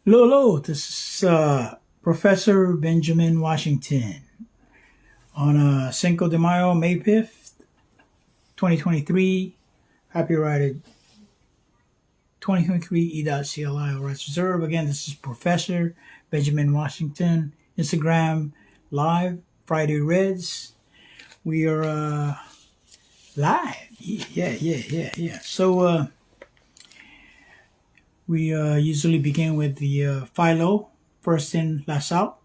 Hello, this is Professor Benjamin Washington on Cinco de Mayo, May 5th, 2023. Copyrighted 2023 E.CLI All Rights Reserved. Again, this is Professor Benjamin Washington. Instagram Live, FRIDAYREDS. We are live. Yeah. So, we usually begin with the Philo, first in, last out,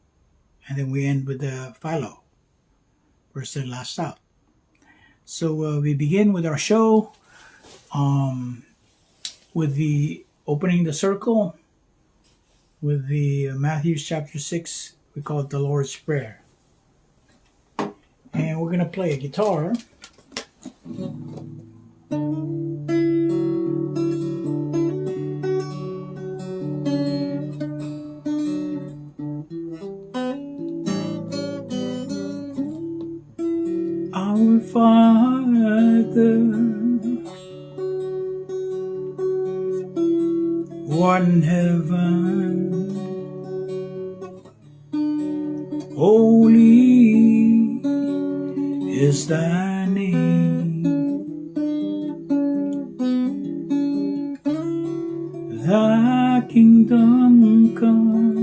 and then we end with the Philo, first in, last out. So we begin with our show with the opening the circle with the Matthew chapter 6. We call it the Lord's Prayer. And we're going to play a guitar. Our Father, who art in heaven, holy is thy name. Thy kingdom come,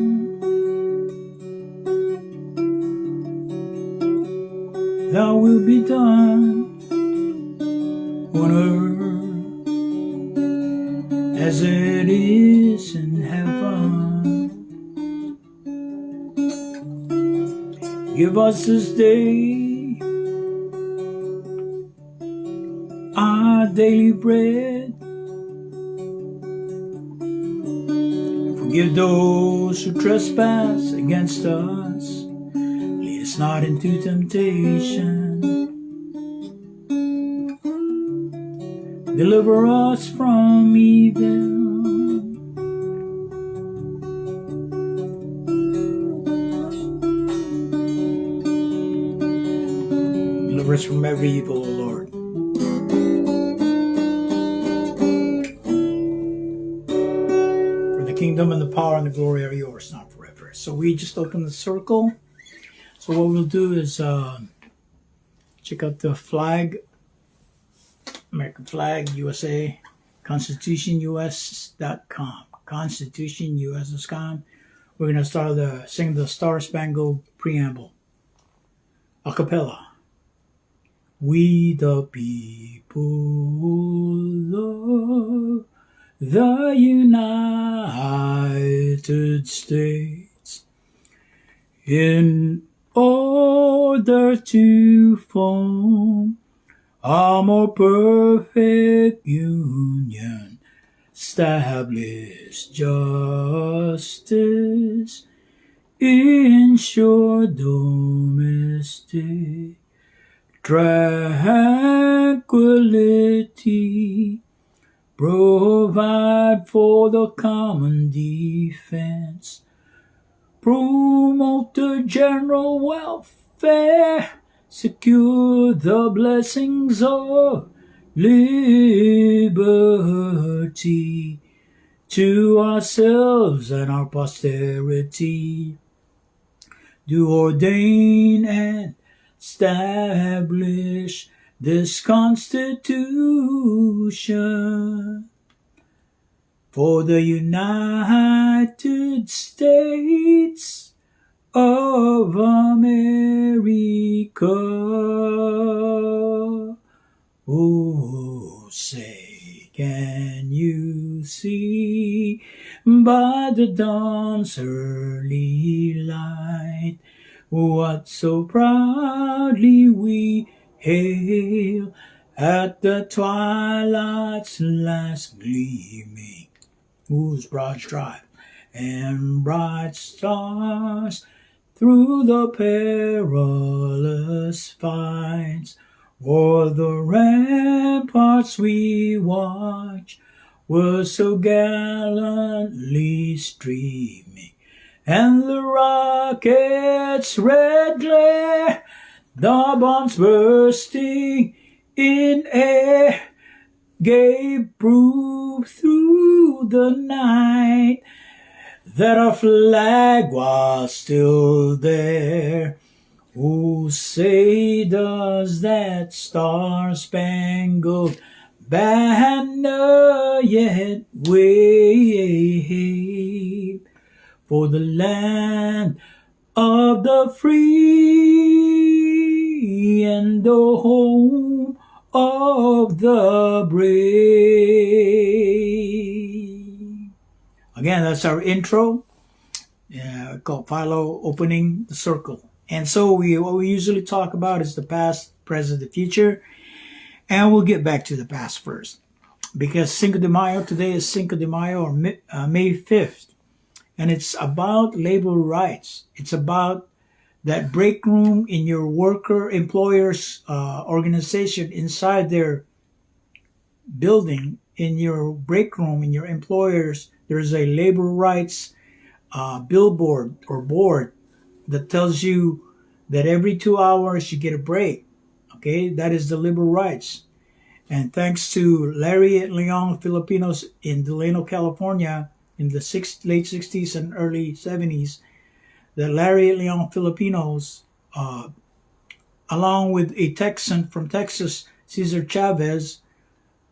thy will be done on earth as it is in heaven. Give us this day our daily bread. Forgive those who trespass against us. Lead us not into temptation. Deliver us from evil. Deliver us from every evil, O Lord. For the kingdom and the power and the glory are yours, now forever. So we just open the circle. So what we'll do is check out the flag, American flag, USA, constitutionus.com, constitutionus.com. We're going to start sing the Star Spangled Preamble, a cappella. We the people of the United States, in order to form a more perfect union, establish justice, ensure domestic tranquility, provide for the common defense, promote the general welfare, secure the blessings of liberty to ourselves and our posterity. Do ordain and establish this Constitution for the United States of America. Oh, say, can you see by the dawn's early light what so proudly we hail at the twilight's last gleaming, whose broad stripe and bright stars through the perilous fights o'er the ramparts we watch were so gallantly streaming, and the rocket's red glare, the bombs bursting in air, gave proof through the night that our flag was still there. Who say does that star-spangled banner yet wave for the land of the free and the home of the brave? Again, that's our intro, called Philo Opening the Circle. And so what we usually talk about is the past, present, the future. And we'll get back to the past first. Because Cinco de Mayo, today is Cinco de Mayo, or May 5th. And it's about labor rights. It's about that break room in your employer's organization, inside their building, in your break room, in your employers, there's a labor rights billboard or board that tells you that every 2 hours you get a break. Okay, that is the liberal rights. And thanks to Larry and Leon Filipinos in Delano, California, in the late 60s and early 70s, the Larry and Leon Filipinos, along with a Texan from Texas, Cesar Chavez,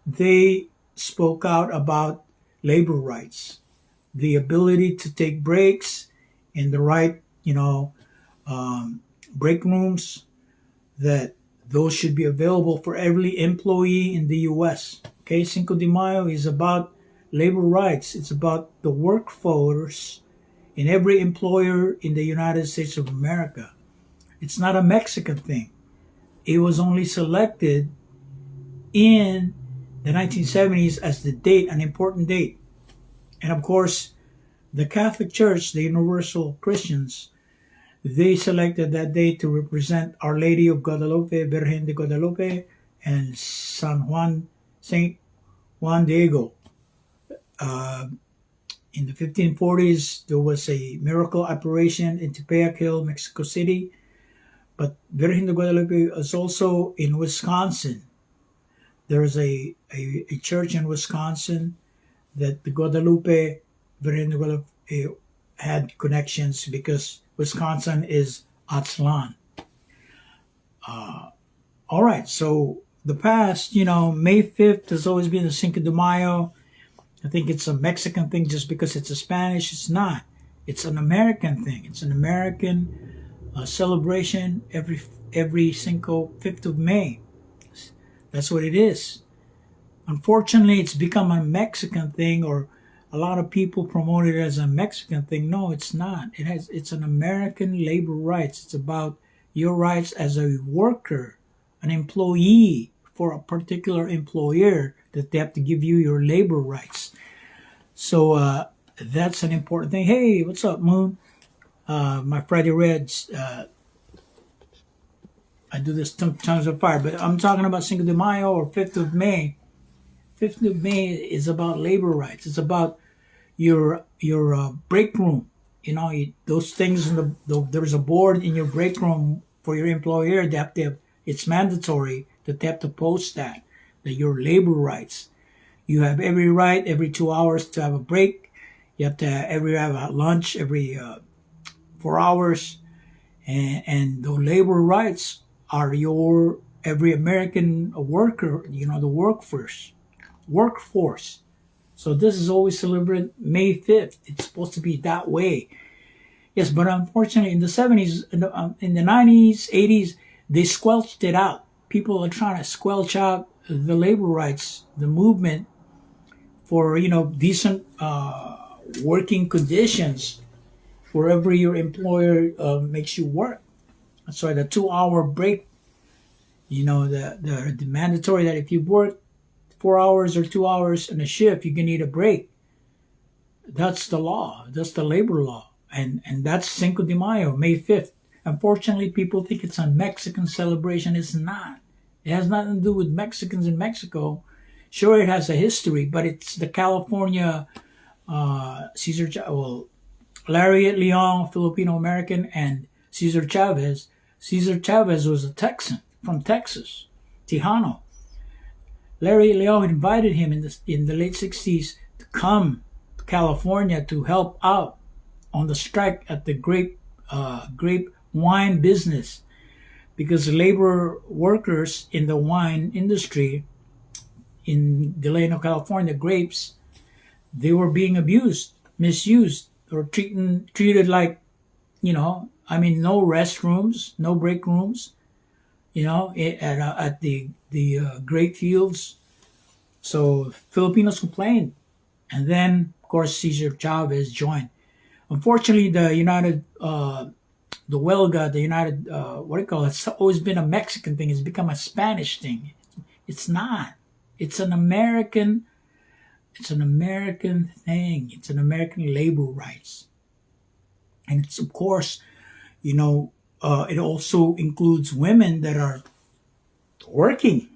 they spoke out about labor rights, the ability to take breaks in the right break rooms, that those should be available for every employee in the U.S. Okay, Cinco de Mayo is about labor rights. It's about the workforce in every employer in the United States of America. It's not a Mexican thing. It was only selected in the 1970s as the date, an important date. And of course, the Catholic Church, the Universal Christians, they selected that day to represent Our Lady of Guadalupe, Virgen de Guadalupe, and Saint Juan Diego. In the 1540s, there was a miracle operation in Tepeyac Hill, Mexico City. But Virgen de Guadalupe is also in Wisconsin. There is a church in Wisconsin that the Guadalupe, Virgen de Guadalupe, had connections, because Wisconsin is Aztlan. All right, so the past, May 5th has always been the Cinco de Mayo. I think it's a Mexican thing just because it's a Spanish. It's not. It's an American thing. It's an American celebration every Cinco, 5th of May. That's what it is. Unfortunately, it's become a Mexican thing, or a lot of people promote it as a Mexican thing. No, it's not. It's an American labor rights. It's about your rights as a worker, an employee for a particular employer, that they have to give you your labor rights. So that's an important thing. Hey, what's up, Moon? My Friday Reds. I do this Tongues of Fire, but I'm talking about Cinco de Mayo or 5th of May. 5th of May is about labor rights. It's about your break room. Those things. There's a board in your break room for your employer. It's mandatory that they have to post that your labor rights. You have every right every 2 hours to have a break. You have to have a lunch every 4 hours, and the labor rights are your every American worker. The workforce. So this is always celebrated May 5th. It's supposed to be that way. Yes, but unfortunately in the 70s, in the 90s, 80s, they squelched it out. People are trying to squelch out the labor rights, the movement for, decent working conditions wherever your employer makes you work. That's why the 2 hour break, the mandatory that if you work 4 hours or 2 hours in a shift, you can need a break. That's the law. That's the labor law. And that's Cinco de Mayo, May 5th. Unfortunately, people think it's a Mexican celebration. It's not. It has nothing to do with Mexicans in Mexico. Sure, it has a history, but it's the California Larry Leon, Filipino-American, and Cesar Chavez. Cesar Chavez was a Texan from Texas, Tejano. Larry Leon invited him in the late 60s to come to California to help out on the strike at the grape wine business, because labor workers in the wine industry in Delano, California, grapes, they were being abused, misused, or treated like, no restrooms, no break rooms, at the grape fields. So Filipinos complained, and then of course Cesar Chavez joined. Unfortunately, the Huelga, the United, what do you call it? It's always been a Mexican thing. It's become a Spanish thing. It's not. It's an American. It's an American thing. It's an American labor rights, and it's of course, it also includes women that are working.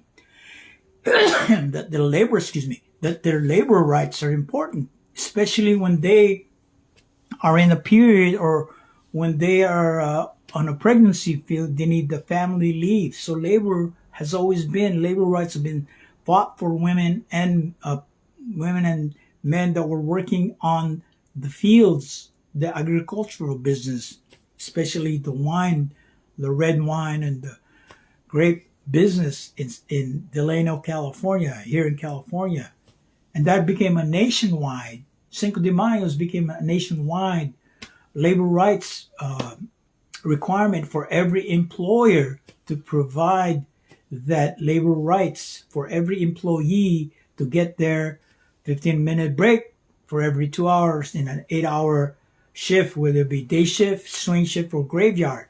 that their labor rights are important, especially when they are in a period or when they are on a pregnancy field, they need the family leave. So labor rights have been fought for women and men that were working on the fields, the agricultural business, especially the wine, the red wine and the grape business in Delano, California, here in California. And that became a nationwide, Cinco de Mayo became a nationwide labor rights requirement for every employer to provide that labor rights for every employee to get their 15-minute break for every 2 hours in an 8-hour shift, whether it be day shift, swing shift, or graveyard.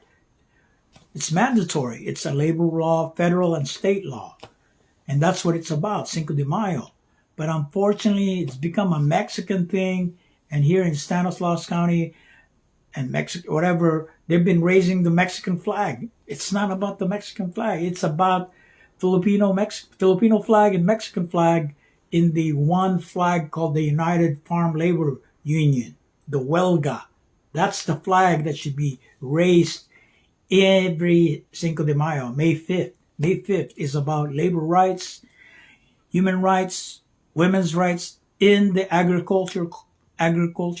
It's mandatory. It's a labor law, federal and state law. And that's what it's about, Cinco de Mayo. But unfortunately, it's become a Mexican thing. And here in Stanislaus County and Mexico, whatever, they've been raising the Mexican flag. It's not about the Mexican flag. It's about Filipino flag and Mexican flag in the one flag called the United Farm Labor Union, the Huelga. That's the flag that should be raised every Cinco de Mayo, May 5th. May 5th is about labor rights, human rights, women's rights in the agriculture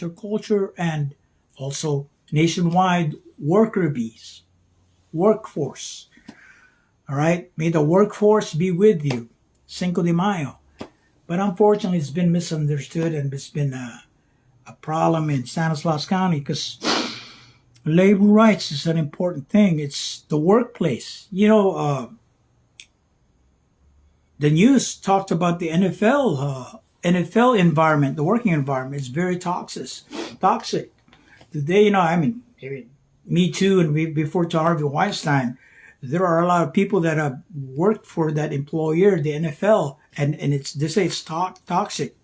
culture, and also nationwide workforce. All right? May the workforce be with you. Cinco de Mayo. But unfortunately, it's been misunderstood, and it's been a problem in Stanislaus County because labor rights is an important thing. It's the workplace. The news talked about the NFL environment, the working environment is very toxic. Today, Me Too and before to Harvey Weinstein, there are a lot of people that have worked for that employer, the NFL, and they say it's toxic.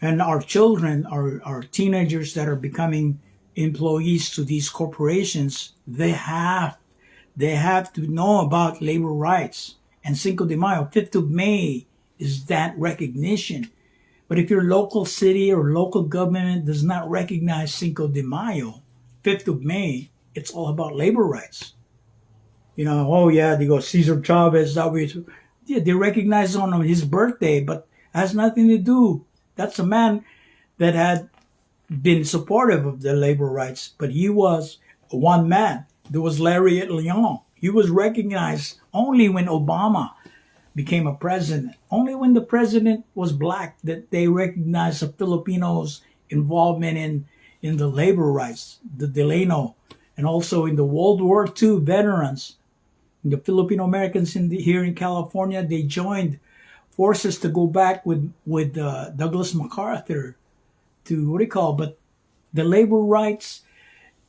And our children, our teenagers that are becoming employees to these corporations, they have to know about labor rights. And Cinco de Mayo, 5th of May, is that recognition. But if your local city or local government does not recognize Cinco de Mayo, 5th of May, it's all about labor rights. They go Cesar Chavez, they recognize on his birthday, but has nothing to do. That's a man that had been supportive of the labor rights, but he was one man. There was Larry Leon. He was recognized only when Obama became a president. Only when the president was black that they recognized the Filipinos' involvement in the labor rights, the Delano, and also in the World War II veterans. The Filipino Americans here in California, they joined forces to go back with Douglas MacArthur to but the labor rights,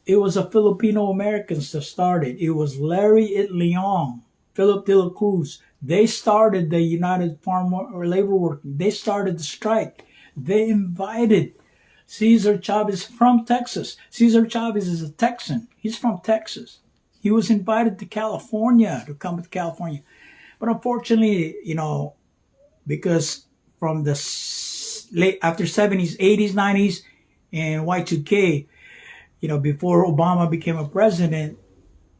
it was a Filipino Americans that started. It was Larry Leon, Philip de la Cruz. They started the United Farm Labor Workers. They started the strike. They invited Cesar Chavez from Texas. Cesar Chavez is a Texan. He's from Texas. He was invited to California, to come to California. But unfortunately, because from the after 70s, 80s, 90s, and Y2K, before Obama became a president,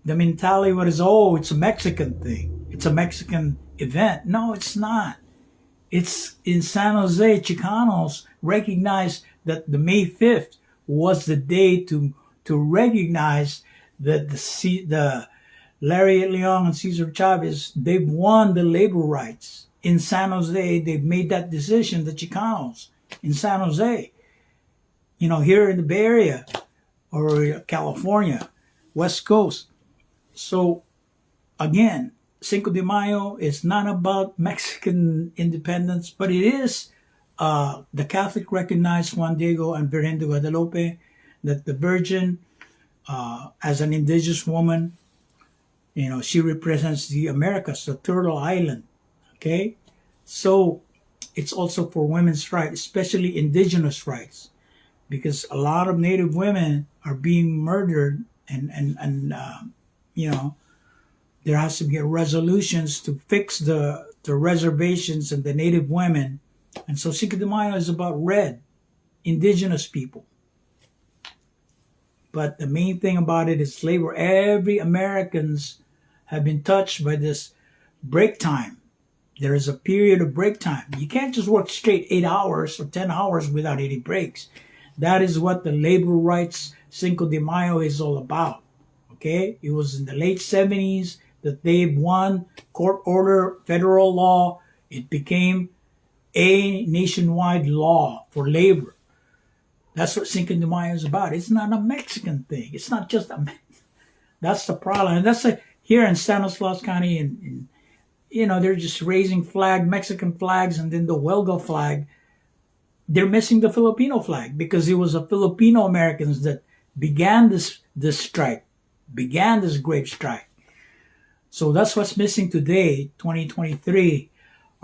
the mentality was, it's a Mexican thing. It's a Mexican event. No, it's not. It's in San Jose, Chicanos recognized that the May 5th was the day to recognize that the Larry Leong and Cesar Chavez, they've won the labor rights. In San Jose, they've made that decision, the Chicanos in San Jose. Here in the Bay Area or California, West Coast. So, again, Cinco de Mayo is not about Mexican independence, but it is the Catholic recognized Juan Diego and Virgen de Guadalupe, that the Virgin, as an indigenous woman, she represents the Americas, the Turtle Island. Okay? So it's also for women's rights, especially indigenous rights, because a lot of Native women are being murdered, and there has to be resolutions to fix the reservations and the Native women. And so Cinco de Mayo is about red, indigenous people. But the main thing about it is labor. Every Americans have been touched by this break time. There is a period of break time. You can't just work straight 8 hours or 10 hours without any breaks. That is what the labor rights Cinco de Mayo is all about. Okay? It was in the late 70s that they won court order, federal law. It became a nationwide law for labor. That's what Cinco de Mayo is about. It's not a Mexican thing. It's not just that's the problem. And that's here in Stanislaus County, and they're just raising Mexican flags, and then the Huelga flag. They're missing the Filipino flag, because it was the Filipino Americans that began this strike, began this great strike. So that's what's missing today, 2023,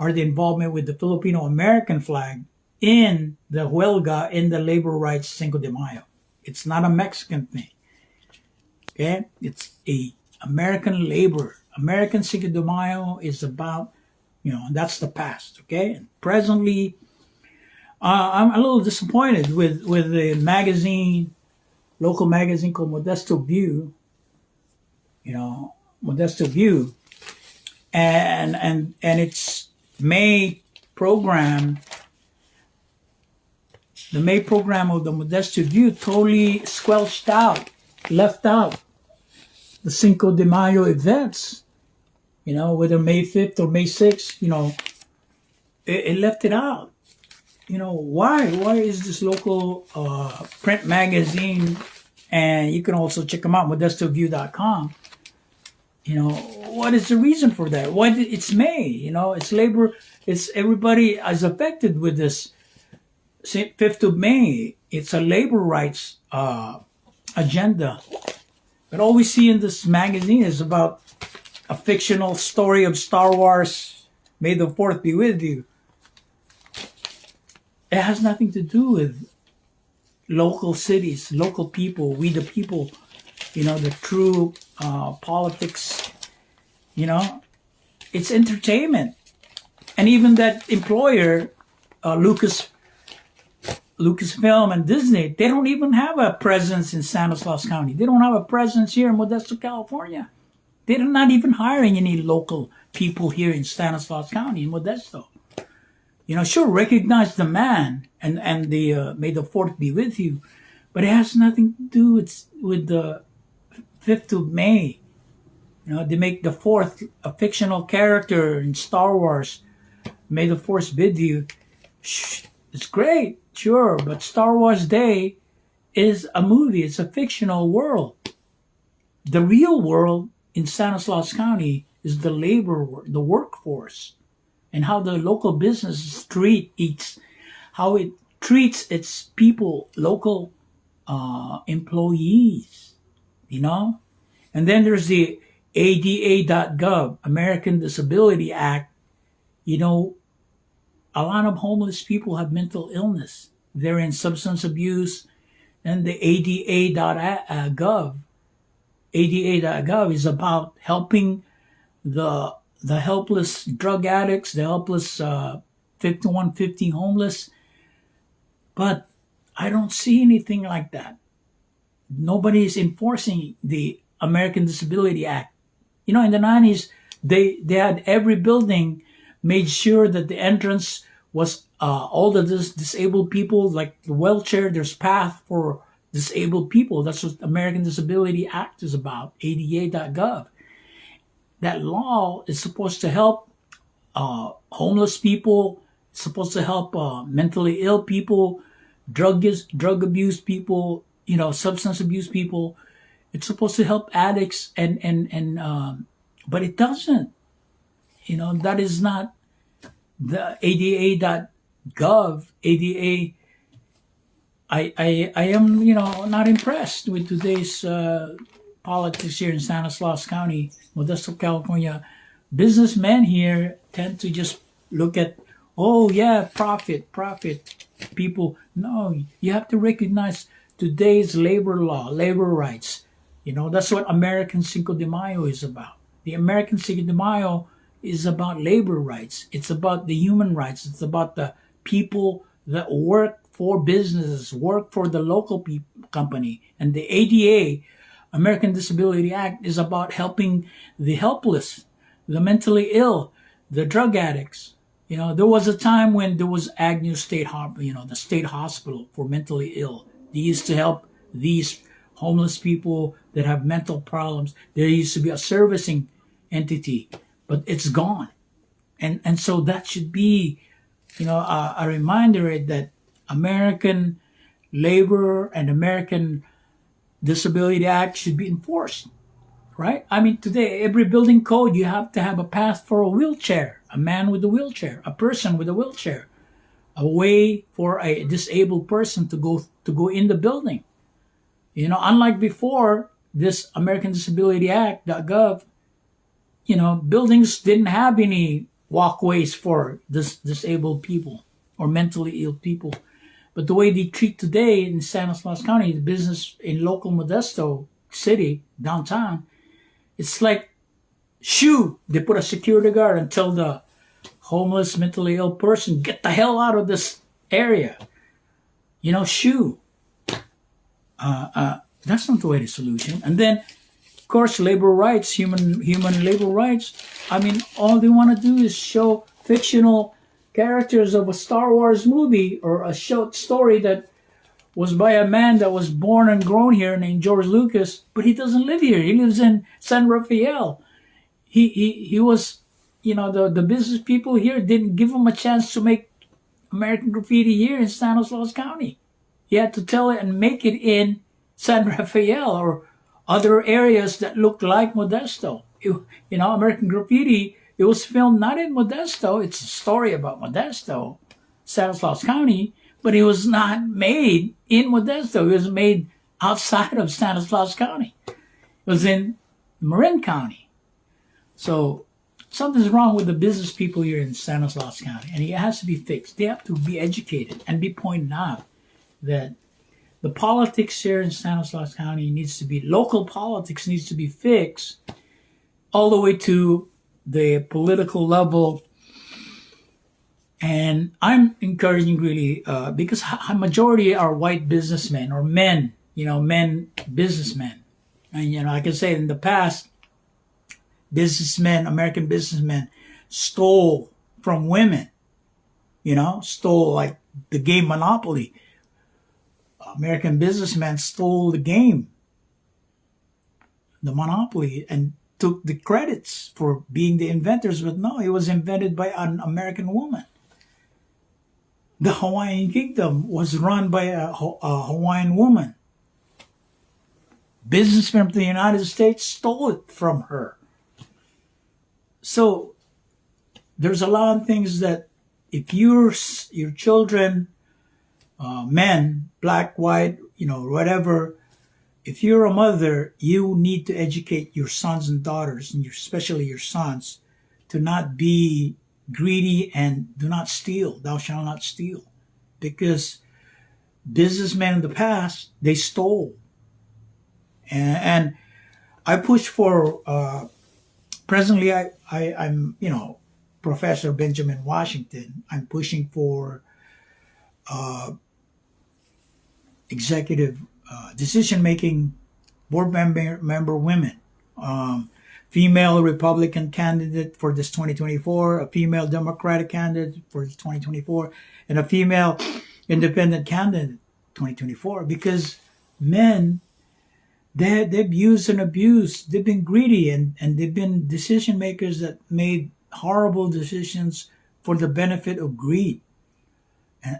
are the involvement with the Filipino American flag in the Huelga, in the labor rights Cinco de Mayo. It's not a Mexican thing. Okay? It's a American labor. American Cinco de Mayo is about, that's the past. Okay? And presently, I'm a little disappointed with the magazine, local magazine called Modesto View. Modesto View, and its May program. The May program of the Modesto View totally squelched out, left out the Cinco de Mayo events. Whether May 5th or May 6th, it left it out. Why? Why is this local print magazine, and you can also check them out, ModestoView.com. What is the reason for that? Why it's May? It's labor. It's everybody is affected with this 5th of May. It's a labor rights agenda. But all we see in this magazine is about a fictional story of Star Wars. May the 4th be with you. It has nothing to do with local cities, local people, we the people, the true politics. It's entertainment. And even that employer, Lucasfilm and Disney, they don't even have a presence in Stanislaus County. They don't have a presence here in Modesto, California. They're not even hiring any local people here in Stanislaus County, in Modesto. Sure, recognize the man and the May the 4th be with you, but it has nothing to do with the 5th of May. They make the 4th a fictional character in Star Wars. May the 4th be with you. It's great, sure, but Star Wars Day is a movie. It's a fictional world. The real world in Stanislaus County is the the workforce, and how the local businesses how it treats its people, local employees, And then there's the ADA.gov, American Disability Act. A lot of homeless people have mental illness. They're in substance abuse. And the ADA.gov is about helping the helpless drug addicts, the helpless 5150 homeless. But I don't see anything like that. Nobody is enforcing the American Disability Act. In the 90s, they had every building made sure that the entrance was all the disabled people, like the wheelchair, there's path for disabled people. That's what American Disability Act is about, ADA.gov. That law is supposed to help homeless people, it's supposed to help mentally ill people, drug abuse people, substance abuse people. It's supposed to help addicts but it doesn't. That is not the ADA.gov. ADA. I am not impressed with today's politics here in Stanislaus County, Modesto, California. Businessmen here tend to just look at, oh yeah, profit. People, no, you have to recognize today's labor law, labor rights. That's what American Cinco de Mayo is about. The American Cinco de Mayo is about labor rights. It's about the human rights. It's about the people that work for businesses, work for the local company. And the ADA, American Disability Act, is about helping the helpless, the mentally ill, the drug addicts. There was a time when there was Agnew State the state hospital for mentally ill. They used to help these homeless people that have mental problems. There used to be a servicing entity, but it's gone. And so that should be, a reminder that American labor and American Disability Act should be enforced, right? I mean, today, every building code, you have to have a path for a wheelchair, a man with a wheelchair, a person with a wheelchair, a way for a disabled person to go in the building. Unlike before, this American Disability Act.gov, buildings didn't have any walkways for disabled people or mentally ill people. But the way they treat today in Stanislaus County, the business in local Modesto City, downtown, it's like, shoo, they put a security guard and tell the homeless, mentally ill person, get the hell out of this area. Shoo. That's not the way to solution. And then, of course, labor rights, human labor rights. I mean, all they want to do is show fictional characters of a Star Wars movie or a short story that was by a man that was born and grown here named George Lucas, but he doesn't live here. He lives in San Rafael. He was, the business people here didn't give him a chance to make American Graffiti here in Stanislaus County. He had to tell it and make it in San Rafael or other areas that looked like Modesto. American Graffiti, it was filmed not in Modesto. It's a story about Modesto, Stanislaus County, but it was not made in Modesto. It was made outside of Stanislaus County. It was in Marin County. So something's wrong with the business people here in Stanislaus County, and it has to be fixed. They have to be educated and be pointed out that the politics here in Stanislaus County local politics needs to be fixed all the way to the political level. And I'm encouraging really, because a majority are white businessmen or men, men businessmen. And, I can say in the past, American businessmen stole from women, stole like the game Monopoly. American businessmen stole the game, the Monopoly, and took the credits for being the inventors, but no, it was invented by an American woman. The Hawaiian Kingdom was run by a Hawaiian woman. Businessmen of the United States stole it from her. So there's a lot of things that if your children, men, black, white, whatever, if you're a mother, you need to educate your sons and daughters, and especially your sons, to not be greedy and do not steal. Thou shalt not steal. Because businessmen in the past, they stole. And I push for, presently I'm, Professor Benjamin Washington. I'm pushing for executive decision-making board member women, female Republican candidate for this 2024, a female Democratic candidate for this 2024, and a female independent candidate 2024, because men, they've used and abused. They've been greedy, and they've been decision makers that made horrible decisions for the benefit of greed.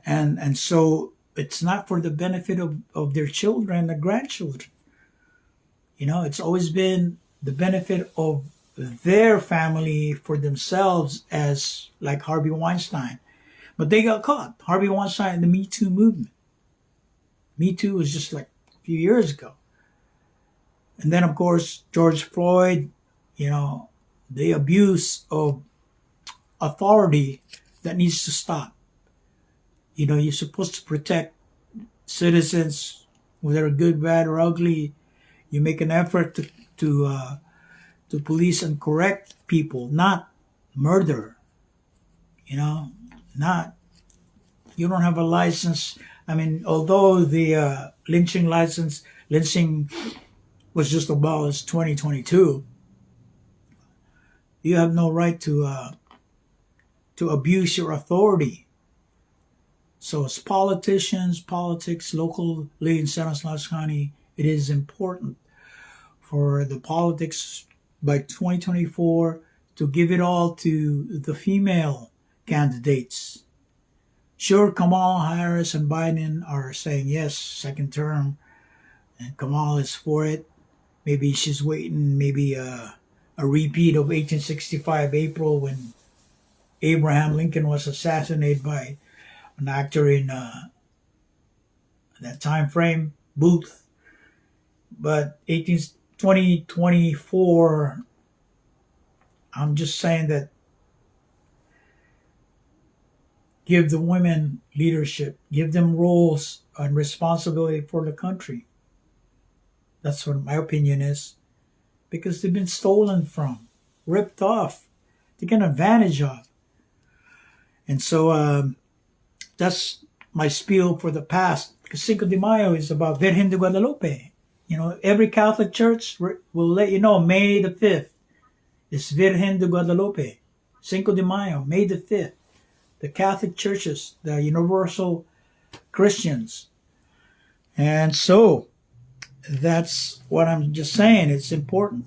And so it's not for the benefit of their children and grandchildren. It's always been the benefit of their family for themselves, as like Harvey Weinstein. But they got caught. Harvey Weinstein and the Me Too movement. Me Too was just like a few years ago. And then, of course, George Floyd, the abuse of authority that needs to stop. You're supposed to protect citizens, whether good, bad, or ugly. You make an effort to police and correct people, not murder. Not, you don't have a license. I mean, although the lynching was just abolished 2022, you have no right to abuse your authority. So as politics locally in San Luis County, it is important for the politics by 2024 to give it all to the female candidates. Sure, Kamala Harris and Biden are saying yes, second term, and Kamala is for it. Maybe she's waiting, maybe a repeat of 1865 April when Abraham Lincoln was assassinated by an actor in that time frame, Booth. But 2024, I'm just saying that give the women leadership, give them roles and responsibility for the country. That's what my opinion is. Because they've been stolen from, ripped off, taken advantage of. And so that's my spiel for the past. Because Cinco de Mayo is about Virgen de Guadalupe. Every Catholic church will let you know May the 5th is Virgen de Guadalupe. Cinco de Mayo, May the 5th. The Catholic churches, the universal Christians. And so that's what I'm just saying. It's important.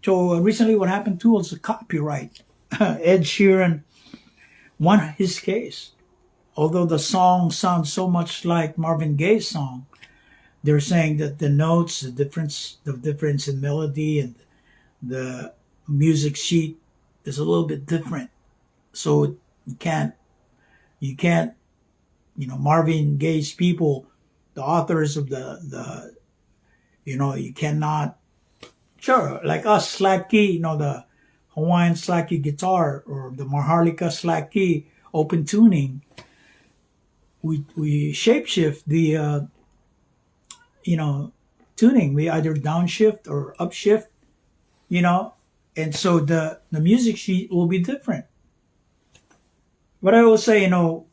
So recently what happened too was the copyright. Ed Sheeran won his case. Although the song sounds so much like Marvin Gaye's song, they're saying that the notes, the difference in melody and the music sheet is a little bit different. So you can't, Marvin Gaye's people, the authors of the you cannot, sure, like us, slack key, the Hawaiian slack key guitar or the Maharlika slack key open tuning, we shapeshift the, tuning. We either downshift or upshift, and so the music sheet will be different. But I will say, and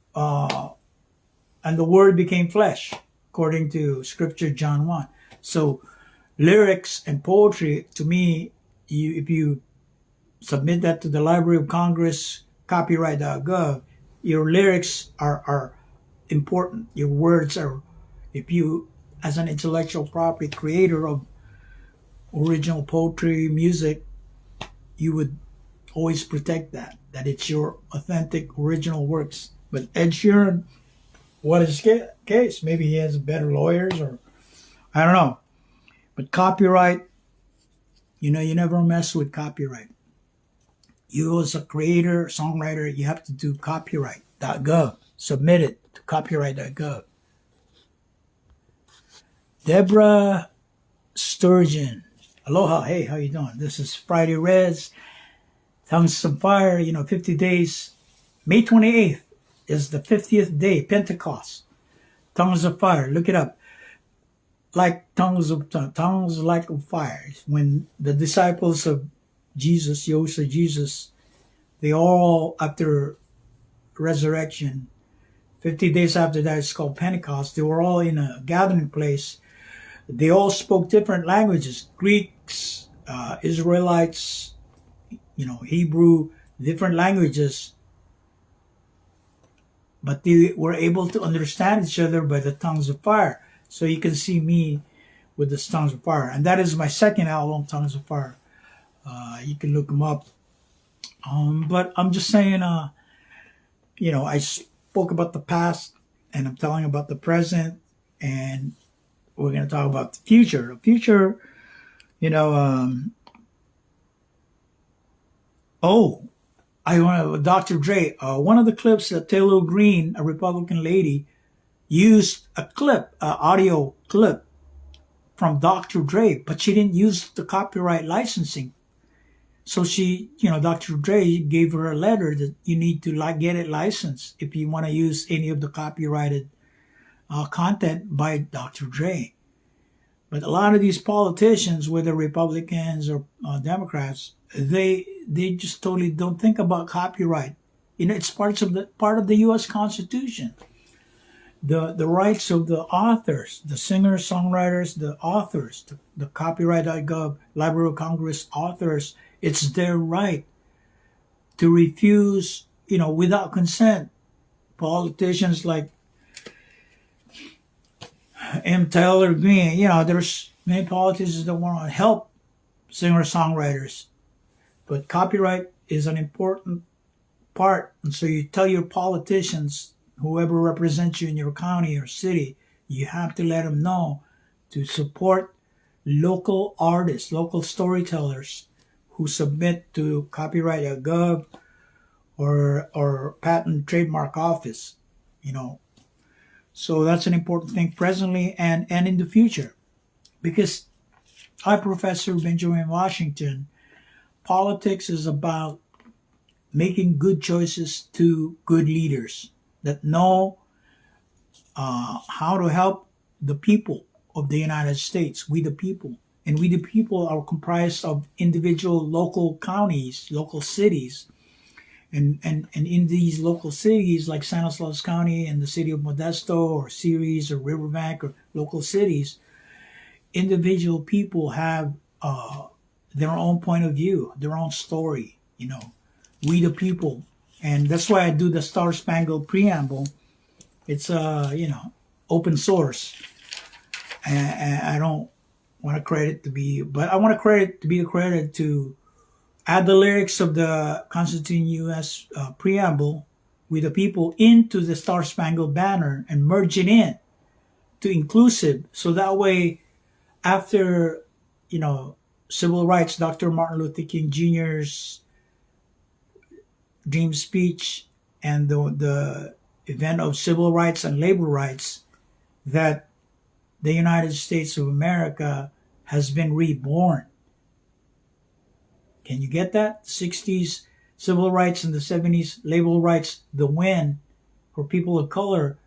the word became flesh, according to scripture, John 1. So lyrics and poetry, to me, if you submit that to the Library of Congress, copyright.gov, your lyrics are important. Your words are, if you, as an intellectual property creator of original poetry, music, you would always protect that it's your authentic original works. But Ed Sheeran, what is his case? Maybe he has better lawyers, or I don't know. But copyright, you never mess with copyright. You as a creator, songwriter, you have to do copyright.gov. Submit it to copyright.gov. Deborah Sturgeon. Aloha. Hey, how you doing? This is Friday Reds. Tongues of Fire, 50 days. May 28th is the 50th day, Pentecost. Tongues of Fire. Look it up. Like tongues like of fire. When the disciples of Jesus, Jesus, they all, after resurrection, 50 days after that, it's called Pentecost, they were all in a gathering place. They all spoke different languages. Greeks, Israelites, Hebrew, different languages. but they were able to understand each other by the tongues of fire. So you can see me with the tongues of fire, and that is my second album, Tongues of Fire. You can look them up. But I'm just saying, I spoke about the past, and I'm telling about the present, and we're going to talk about the future. The future, I want to, Dr. Dre, one of the clips that Taylor Greene, a Republican lady, used a clip, an audio clip from Dr. Dre, but she didn't use the copyright licensing. So she, Dr. Dre gave her a letter that you need to get it licensed if you want to use any of the copyrighted content by Dr. Dre. But a lot of these politicians, whether Republicans or Democrats, they just totally don't think about copyright. It's part of the U.S. Constitution. The rights of the authors, the singers, songwriters, the authors, the copyright.gov, Library of Congress authors, it's their right to refuse, without consent. Politicians like M. Taylor Greene, there's many politicians that want to help singer-songwriters, but copyright is an important part. And so you tell your politicians, whoever represents you in your county or city, you have to let them know to support local artists, local storytellers who submit to copyright.gov or patent trademark office, So that's an important thing presently and in the future. Because I, Professor Benjamin Washington, politics is about making good choices to good leaders that know how to help the people of the United States, we the people. And we the people are comprised of individual local counties, local cities. And in these local cities like Stanislaus County and the city of Modesto or Ceres or Riverbank or local cities, individual people have their own point of view, their own story, we the people. And that's why I do the Star Spangled Preamble. It's, open source. And I don't want credit to be, but I want credit to be the credit to add the lyrics of the Constitution U.S. Preamble with the people into the Star Spangled Banner and merge it in to inclusive. So that way, after, civil rights, Dr. Martin Luther King Jr.'s Dream speech and the event of civil rights and labor rights, that the United States of America has been reborn. Can you get that? 60s civil rights and the 70s labor rights, the win for people of color,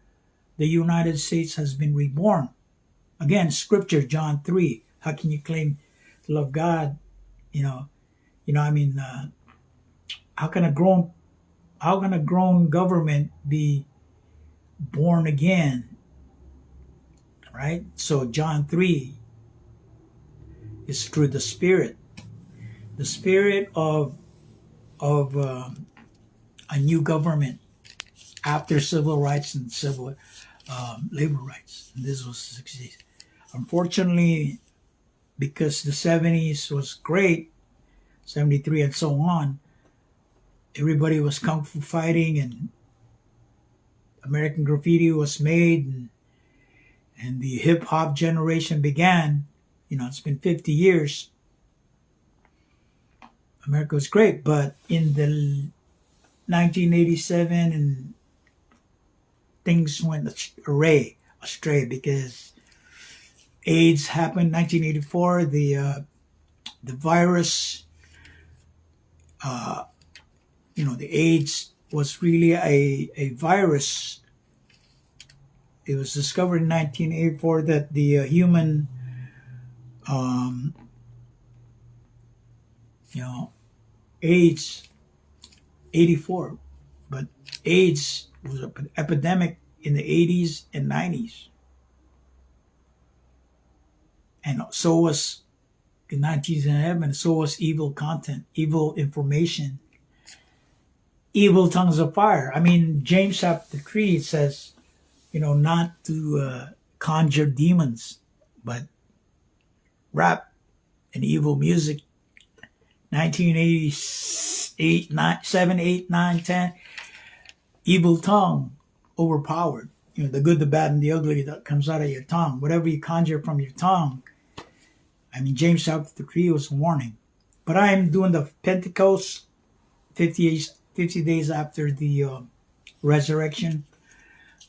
the United States has been reborn. Again, scripture, John 3. How can you claim to love God? How can a grown government be born again? Right? So John 3 is through the Spirit. The spirit of a new government after civil rights and civil labor rights. And this was the 60s. Unfortunately, because the 70s was great, 73 and so on, everybody was kung fu fighting and American graffiti was made and the hip hop generation began. It's been 50 years. America was great, but in the 1987 and things went astray because AIDS happened. 1984, the virus, the AIDS was really a virus. It was discovered in 1984 that the human, AIDS, 84, but AIDS was an epidemic in the 80s and 90s. And so was in 1911, so was evil content, evil information. evil tongues of fire. I mean, James chapter 3, it says, not to conjure demons, but rap and evil music. 1988, 7, 8, 9, 10. Evil tongue overpowered. The good, the bad, and the ugly that comes out of your tongue. Whatever you conjure from your tongue. I mean, James chapter 3 was a warning. But I am doing the Pentecost 50 days after the resurrection.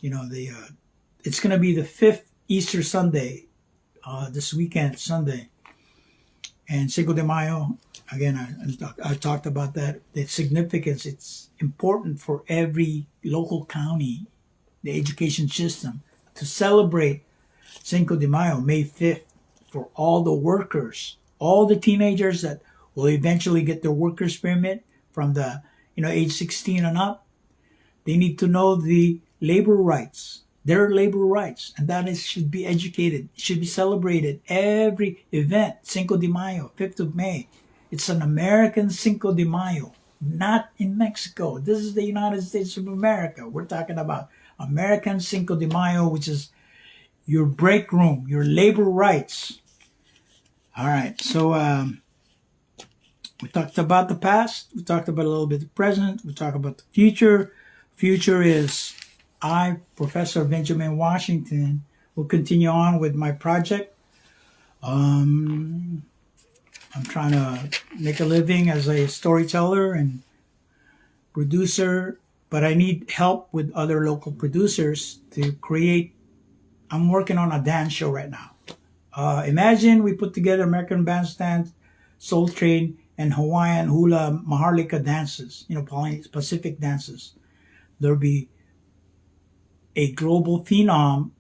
It's going to be the 5th Easter Sunday, this weekend, Sunday. And Cinco de Mayo, again, I talked about that. The significance, it's important for every local county, the education system, to celebrate Cinco de Mayo, May 5th, for all the workers, all the teenagers that will eventually get their workers permit from the age 16 and up. They need to know the labor rights, their labor rights, and that should be educated, should be celebrated. Every event, Cinco de Mayo, 5th of May, it's an American Cinco de Mayo, not in Mexico. This is the United States of America. We're talking about American Cinco de Mayo, which is your break room, your labor rights. All right, so we talked about the past. We talked about a little bit of the present. We talked about the future. Future is I, Professor Benjamin Washington, will continue on with my project. I'm trying to make a living as a storyteller and producer, but I need help with other local producers to create. I'm working on a dance show right now. Imagine we put together American Bandstand, Soul Train, and Hawaiian Hula Maharlika dances, Pacific dances. There'll be a global phenom,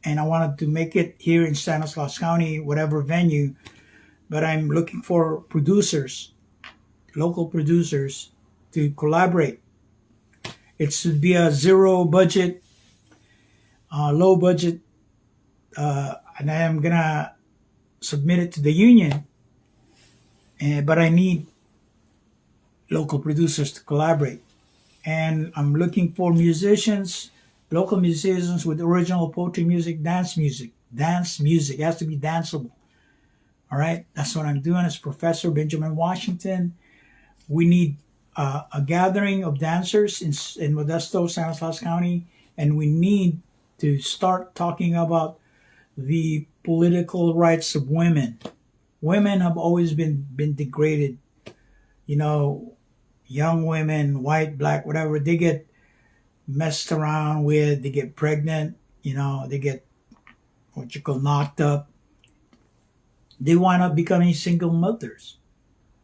and I wanted to make it here in Stanislaus County, whatever venue, but I'm looking for producers, local producers, to collaborate. It should be a zero budget, low budget, and I am gonna submit it to the union, but I need local producers to collaborate. And I'm looking for musicians, local musicians with original poetry music, dance music. Dance music, it has to be danceable. All right, that's what I'm doing as Professor Benjamin Washington. We need a gathering of dancers in Modesto, Stanislaus County, and we need to start talking about the political rights of women. Women have always been degraded. Young women, white, black, whatever, they get messed around with, they get pregnant, they get knocked up. They wind up becoming single mothers.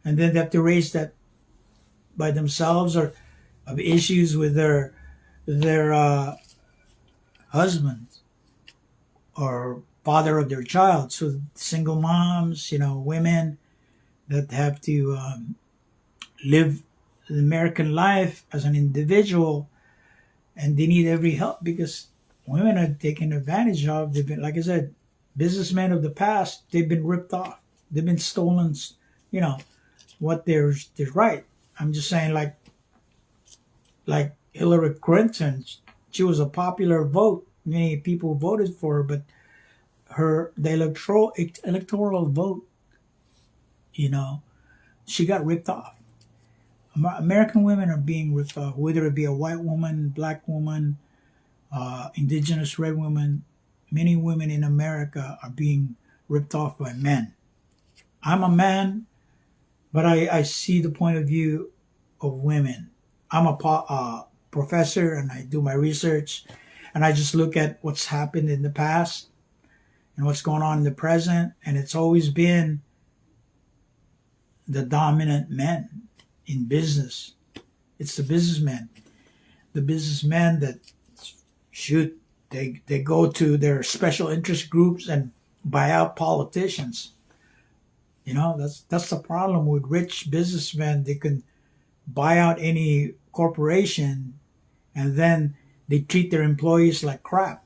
And then they have to raise that by themselves or have issues with their husbands or father of their child. So single moms, women that have to live the American life as an individual, and they need every help because women are taken advantage of. They've been, like I said, businessmen of the past, they've been ripped off. They've been stolen, what there's right. I'm just saying, like Hillary Clinton, she was a popular vote. Many people voted for her, but the electoral vote, she got ripped off. American women are being ripped off, whether it be a white woman, black woman, indigenous red woman. Many women in America are being ripped off by men. I'm a man, but I see the point of view of women. I'm a professor and I do my research and I just look at what's happened in the past and what's going on in the present, and it's always been the dominant men in business. It's the businessmen that shoot. They go to their special interest groups and buy out politicians. That's the problem with rich businessmen. They can buy out any corporation and then they treat their employees like crap.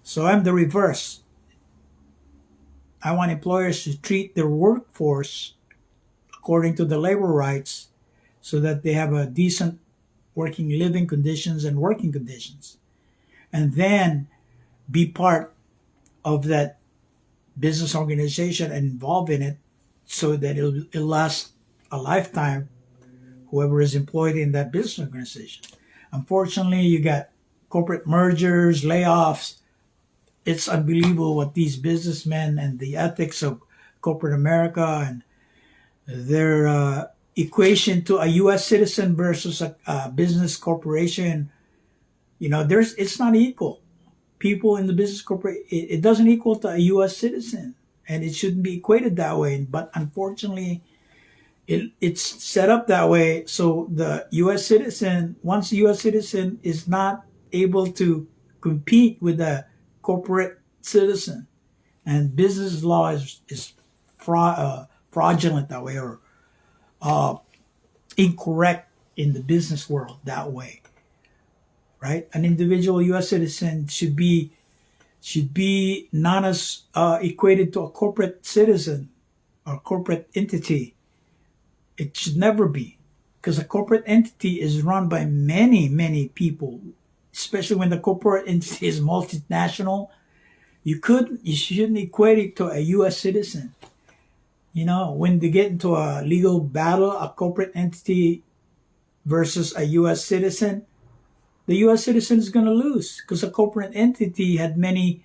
So I'm the reverse. I want employers to treat their workforce according to the labor rights so that they have a decent working living conditions and working conditions, and then be part of that business organization and involved in it so that it'll last a lifetime, whoever is employed in that business organization. Unfortunately, you got corporate mergers, layoffs. It's unbelievable what these businessmen and the ethics of corporate America and their equation to a U.S. citizen versus a business corporation. It's not equal. People in the business corporate, it doesn't equal to a U.S. citizen, and it shouldn't be equated that way. But unfortunately, it's set up that way. So the U.S. citizen, once the U.S. citizen is not able to compete with a corporate citizen, and business law is fraudulent that way, or incorrect in the business world that way, right? An individual U.S. citizen should be not as equated to a corporate citizen or corporate entity. It should never be, because a corporate entity is run by many, many people, especially when the corporate entity is multinational. You shouldn't equate it to a U.S. citizen. When they get into a legal battle, a corporate entity versus a U.S. citizen, the U.S. citizen is going to lose, because a corporate entity had many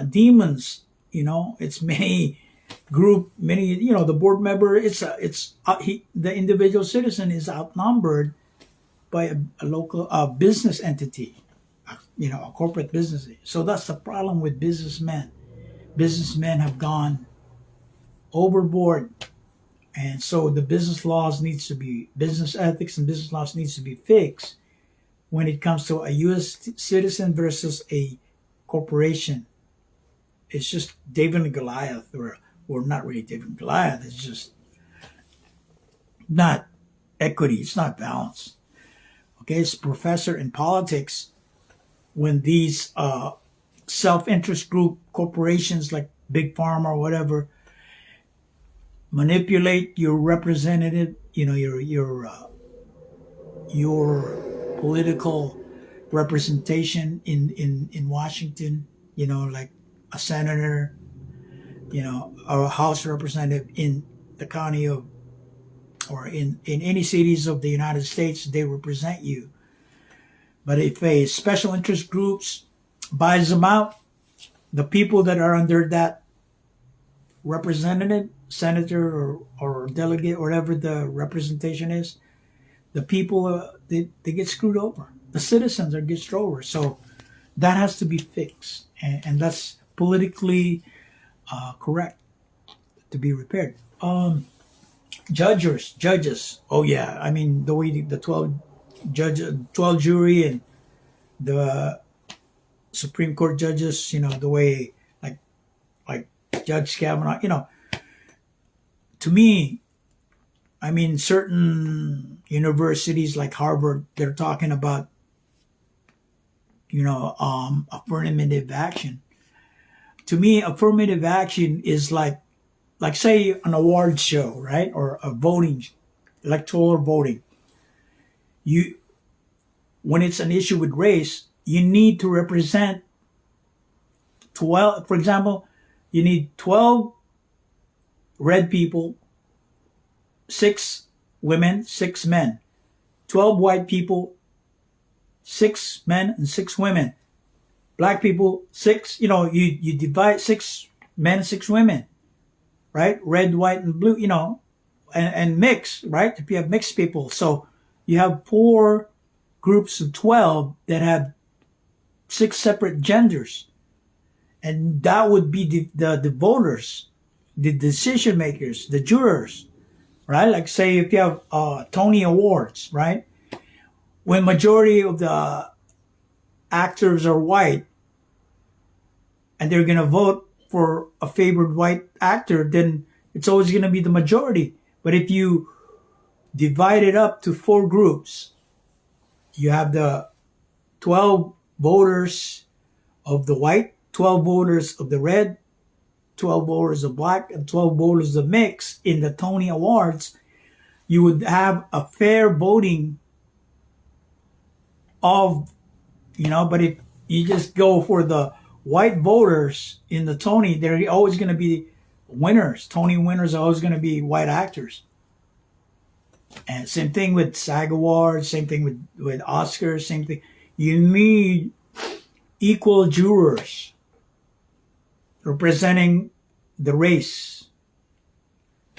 demons. It's many the board member. The individual citizen is outnumbered by a local business entity, a corporate business. So that's the problem with businessmen. Businessmen have gone overboard, and so the business ethics and business laws needs to be fixed when it comes to a U.S. citizen versus a corporation. It's just David and Goliath, or not really David and Goliath. It's just not equity. It's not balance. Okay, it's professor in politics when these self-interest group corporations like Big Pharma or whatever manipulate your representative, your political representation in Washington, like a senator, or a House representative in the county of, or in any cities of the United States, they represent you. But if a special interest groups buys them out, the people that are under that representative, senator or delegate, whatever the representation is, the people, they get screwed over. The citizens get screwed over. So that has to be fixed. And that's politically correct to be repaired. Judges. Oh yeah. I mean, the way the 12 jury and the Supreme Court judges, the way like Judge Kavanaugh, to me, I mean, certain universities like Harvard, they're talking about, affirmative action. To me, affirmative action is like say an award show, right? Or a electoral voting. When it's an issue with race, you need to represent 12, for example, you need 12 red people, 6 women, 6 men. 12 white people, 6 men and 6 women. Black people, 6, you divide 6 men, 6 women, right? Red, white, and blue, and mix, right? If you have mixed people. So you have 4 groups of 12 that have 6 separate genders. And that would be the voters, the decision makers, the jurors, right? Like say if you have Tony Awards, right? When majority of the actors are white and they're going to vote for a favored white actor, then it's always going to be the majority. But if you divide it up to 4 groups, you have the 12 voters of the white, 12 voters of the red, 12 voters of black, and 12 voters of mix in the Tony Awards. you would have a fair voting of, but if you just go for the white voters in the Tony, they're always going to be winners. Tony winners are always going to be white actors. And same thing with SAG Awards, same thing with Oscars, same thing. You need equal jurors representing the race.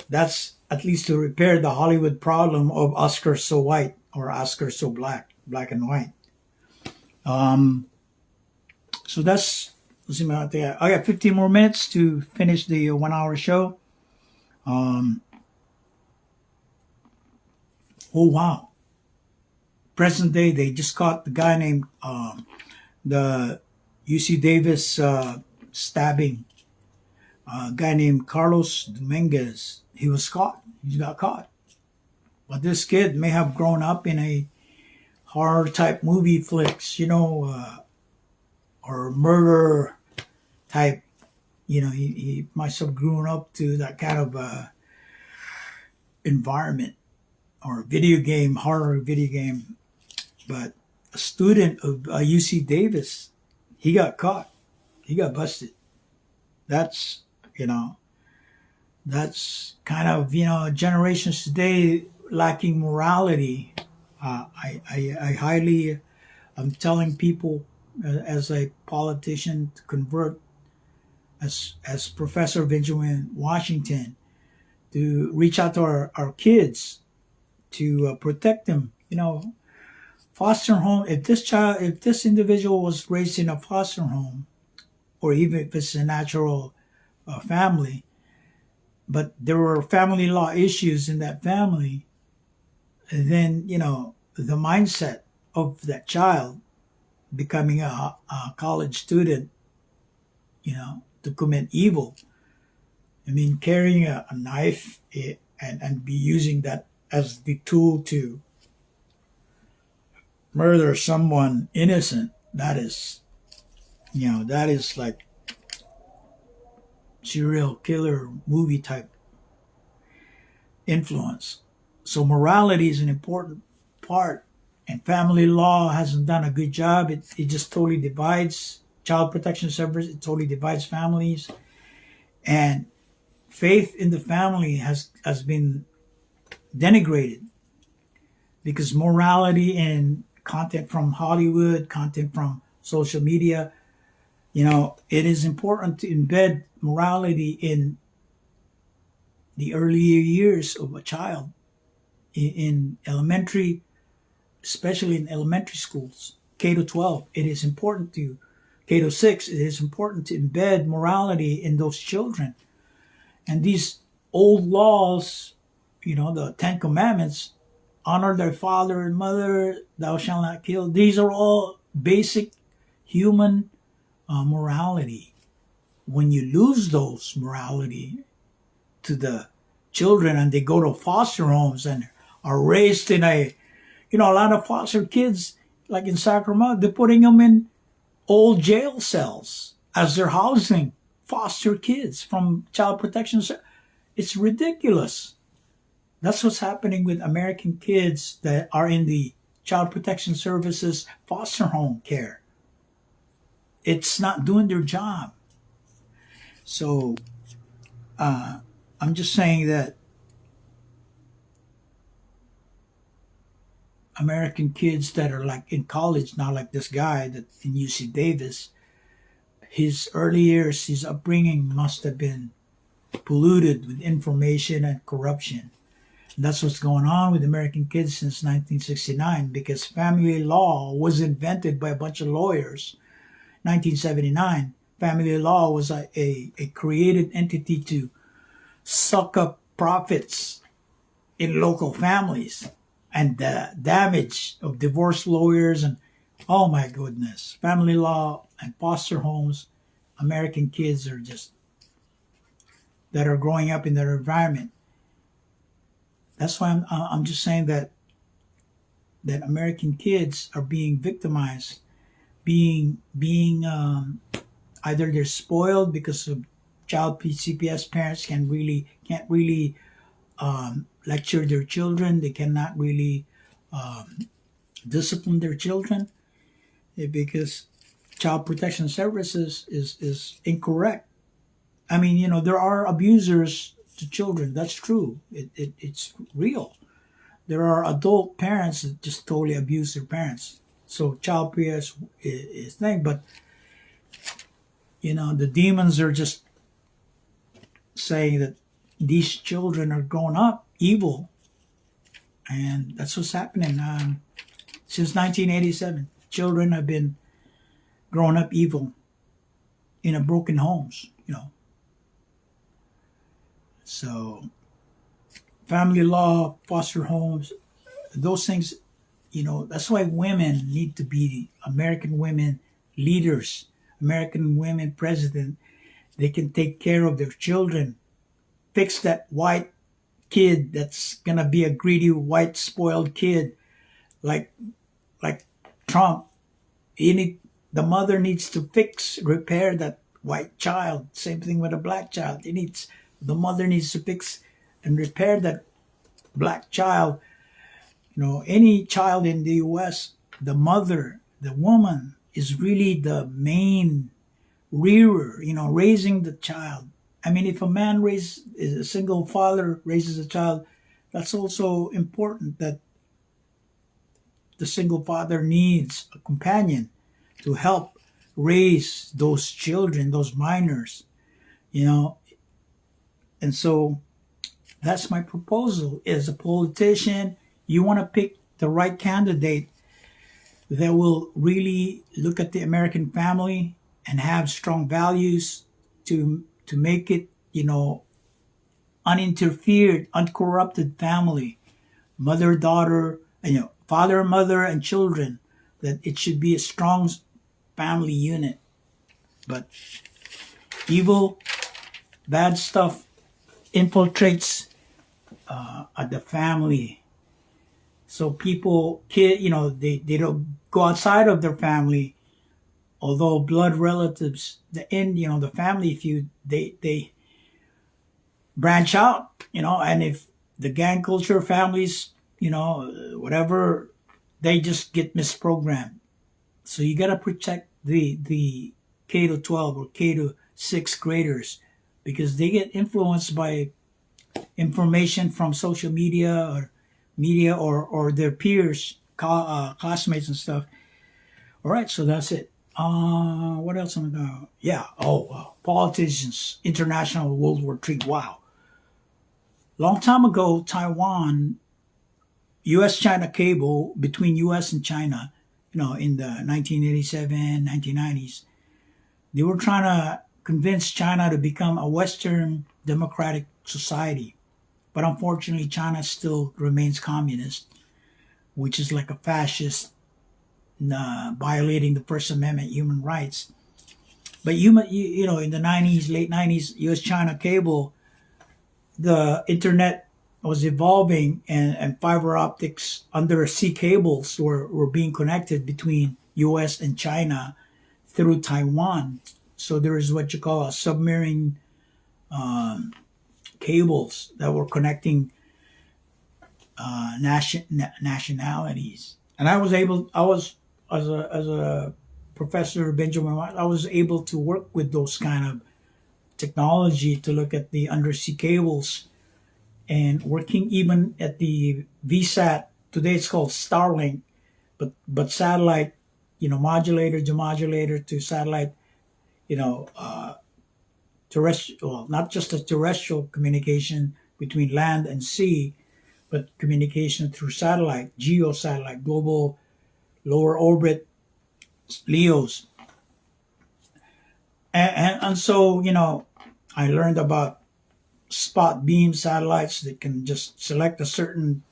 That's at least to repair the Hollywood problem of Oscars so white or Oscars so black and white. So that's, let's see, I got 15 more minutes to finish the 1 hour show. Oh, wow. Present day, they just caught the guy named, the UC Davis stabbing. A guy named Carlos Dominguez. He was caught. He got caught. But this kid may have grown up in a horror type movie flicks, or murder type. He must have grown up to that kind of environment, or horror video game. But a student of UC Davis, he got caught. He got busted. That's kind of, generations today lacking morality. I'm telling people as a politician to convert as Professor Benjamin Washington, to reach out to our kids to protect them. Foster home, if this individual was raised in a foster home, or even if it's a natural family, but there were family law issues in that family, then, the mindset of that child becoming a college student, to commit evil. I mean, carrying a knife and be using that as the tool to murder someone innocent, that is like serial killer movie type influence. So morality is an important part, and family law hasn't done a good job. It just totally divides child protection service. It totally divides families, and faith in the family has been denigrated because morality and content from Hollywood, content from social media, it is important to embed morality in the earlier years of a child, in elementary, especially in elementary schools, K to 12. It is important to K to 6. It is important to embed morality in those children. And these old laws, the 10 Commandments, honor thy father and mother, thou shalt not kill. These are all basic human morality. When you lose those morality to the children and they go to foster homes and are raised in a lot of foster kids, like in Sacramento, they're putting them in old jail cells as their housing. Foster kids from child protection. It's ridiculous. That's what's happening with American kids that are in the child protection services foster home care. It's not doing their job. So I'm just saying that American kids that are like in college, not like this guy that's in UC Davis, his early years, his upbringing must have been polluted with information and corruption. And that's what's going on with American kids since 1969, because family law was invented by a bunch of lawyers. 1979, family law was a created entity to suck up profits in local families, and the damage of divorce lawyers and, oh my goodness, family law and foster homes. American kids are just, that are growing up in their environment. That's why I'm just saying that American kids are being victimized, being either they're spoiled because of child CPS parents can't really lecture their children. They cannot really discipline their children because child protection services is incorrect. I mean, there are abusers to children. That's true. It's real. There are adult parents that just totally abuse their parents. So child care is thing, but the demons are just saying that these children are grown up evil, and that's what's happening. Since 1987, children have been grown up evil in a broken homes. So family law, foster homes, those things. That's why women need to be American women leaders, American women president. They can take care of their children, fix that white kid that's gonna be a greedy white spoiled kid like Trump. The mother needs to repair that white child. Same thing with a black child. The mother needs to fix and repair that black child. Any child in the U.S., the mother, the woman is really the main rearer, raising the child. I mean, if a single father raises a child, that's also important that the single father needs a companion to help raise those children, those minors, And so that's my proposal. As a politician, you want to pick the right candidate that will really look at the American family and have strong values to make it, uninterfered, uncorrupted family, mother, daughter, and father, mother, and children. That it should be a strong family unit. But evil, bad stuff infiltrates the family. So they don't go outside of their family. Although blood relatives, the family feud, they branch out, and if the gang culture families, whatever, they just get misprogrammed. So you got to protect the K to 12 or K to 6 graders because they get influenced by information from social media or their peers, classmates and stuff. All right, so that's it. What else am I doing? Yeah. Politicians, international World War III. Wow. Long time ago, Taiwan, U.S.-China cable between U.S. and China, in the 1987, 1990s, they were trying to convince China to become a Western democratic society. But unfortunately, China still remains communist, which is like a fascist, violating the First Amendment, human rights. But in the 90s, late 90s, U.S.-China cable, the internet was evolving and fiber optics undersea cables were being connected between U.S. and China through Taiwan. So there is what you call a submarine cables that were connecting nationalities. And I was as a professor, Benjamin, I was able to work with those kind of technology to look at the undersea cables and working even at the VSAT. Today it's called Starlink, but satellite, modulator, demodulator to satellite, terrestrial, well, not just a terrestrial communication between land and sea, but communication through satellite, geo satellite, global lower orbit, LEOs. And so, I learned about spot beam satellites that can just select a certain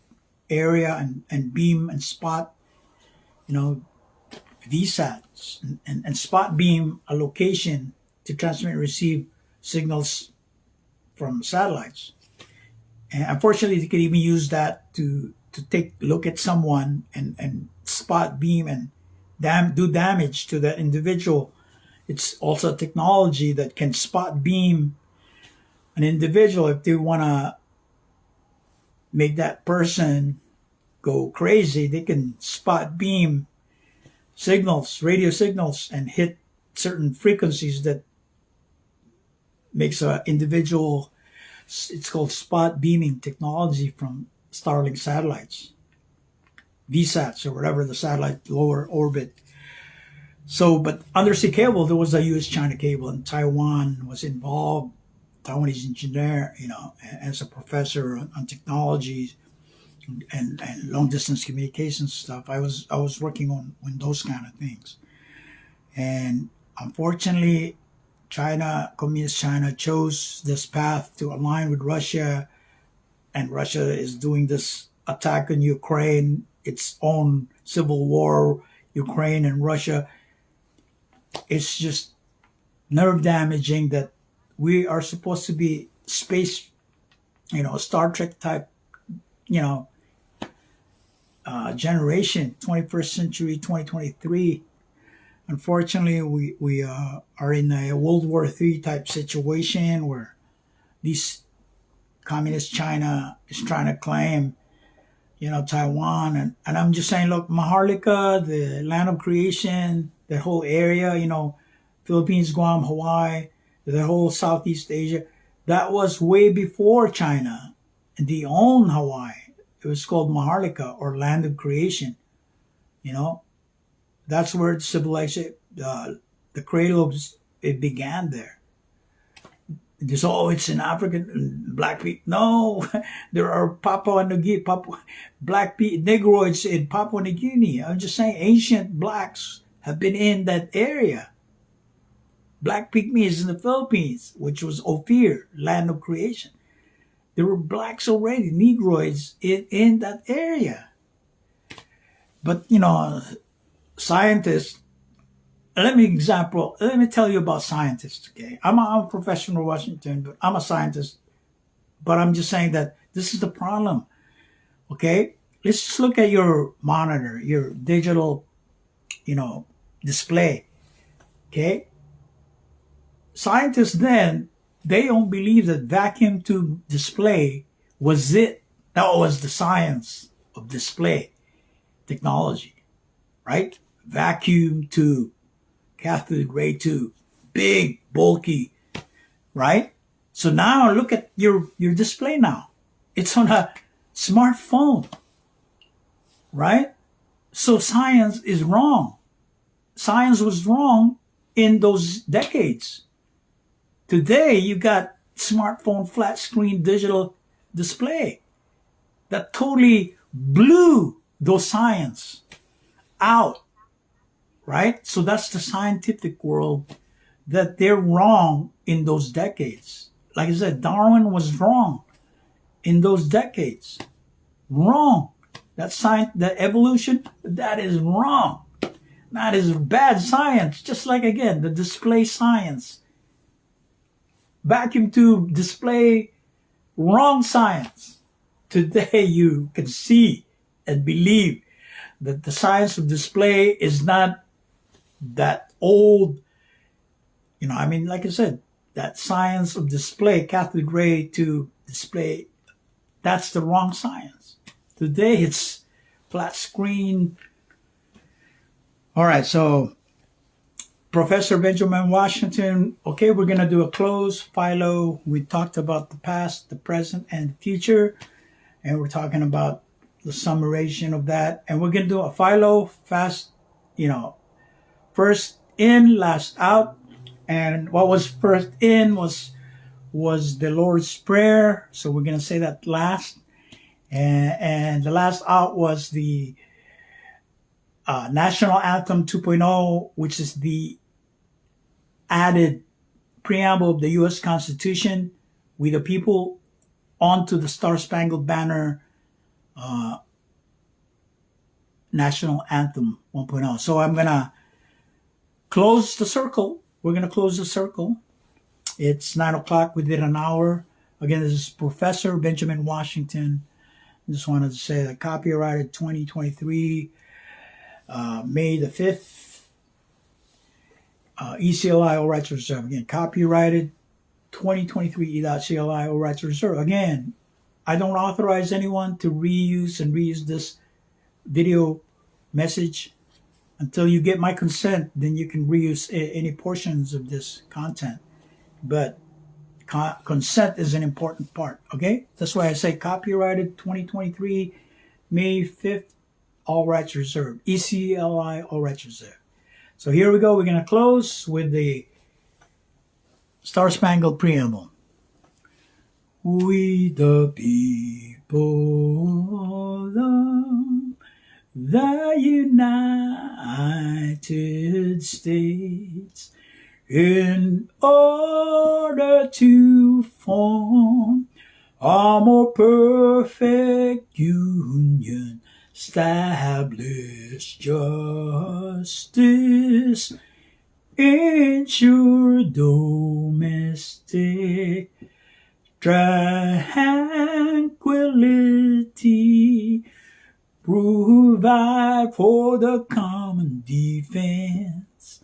area and beam and spot, VSATs and spot beam a location to transmit and receive signals from satellites. And unfortunately, they could even use that to take a look at someone and spot beam and do damage to that individual. It's also a technology that can spot beam an individual if they want to make that person go crazy. They can spot beam signals, radio signals, and hit certain frequencies that makes an individual. It's called spot beaming technology from Starlink satellites, VSATs, or whatever the satellite lower orbit. So, but undersea cable, there was a U.S.-China cable, and Taiwan was involved. Taiwanese engineer, as a professor on technology and long distance communication stuff. I was working on those kind of things, and unfortunately, Communist China chose this path to align with Russia, and Russia is doing this attack on Ukraine, its own civil war, Ukraine and Russia. It's just nerve damaging that we are supposed to be space, Star Trek type, generation, 21st century, 2023. Unfortunately, we are in a World War III type situation where these communist China is trying to claim, Taiwan. And I'm just saying, look, Maharlika, the land of creation, the whole area, Philippines, Guam, Hawaii, the whole Southeast Asia, that was way before China. And they owned Hawaii. It was called Maharlika, or land of creation. That's where civilization, the cradle it began there. It's in African black people. No, there are black people, Negroids in Papua New Guinea. I'm just saying, ancient blacks have been in that area. Black pygmies in the Philippines, which was Ophir, land of creation. There were blacks already, Negroids in that area. But, scientists, let me tell you about scientists, okay? I'm a professional in Washington, but I'm a scientist. But I'm just saying that this is the problem, okay? Let's just look at your monitor, your digital, display, okay? Scientists then, they don't believe that vacuum tube display was it. That was the science of display technology, right? Vacuum tube, cathode ray tube, big, bulky, right? So now look at your display now. It's on a smartphone, right? So science is wrong. Science was wrong in those decades. Today, you got smartphone, flat screen, digital display that totally blew those science out, right? So that's the scientific world, that they're wrong in those decades. Like I said, Darwin was wrong in those decades. Wrong. That science, that evolution, that is wrong. That is bad science. Just like, again, the display science. Vacuum tube display, wrong science. Today you can see and believe that the science of display is not that old. Like I said, that science of display, cathode ray to display, that's the wrong science. Today it's flat screen. All right, so Professor Benjamin Washington, okay, we're going to do a close. Philo, we talked about the past, the present, and the future. And we're talking about the summation of that. And we're going to do a Philo fast, first in, last out. And what was first in was the Lord's Prayer. So we're going to say that last. And the last out was the National Anthem 2.0, which is the added preamble of the U.S. Constitution, "We the people," onto the Star-Spangled Banner National Anthem 1.0. So I'm going to close the circle. We're going to close the circle. It's 9 o'clock. We did an hour. Again, this is Professor Benjamin Washington. I just wanted to say that copyrighted 2023, May the 5th. ECLI, all rights reserved. Again, copyrighted 2023 E.CLI, all rights reserved. Again, I don't authorize anyone to reuse this video message. Until you get my consent, then you can reuse any portions of this content. But consent is an important part, okay? That's why I say copyrighted 2023, May 5th, all rights reserved. ECLI, all rights reserved. So here we go. We're going to close with the Star Spangled Preamble. We the people of the United States, in order to form a more perfect union, establish justice, ensure domestic tranquility, provide for the common defense,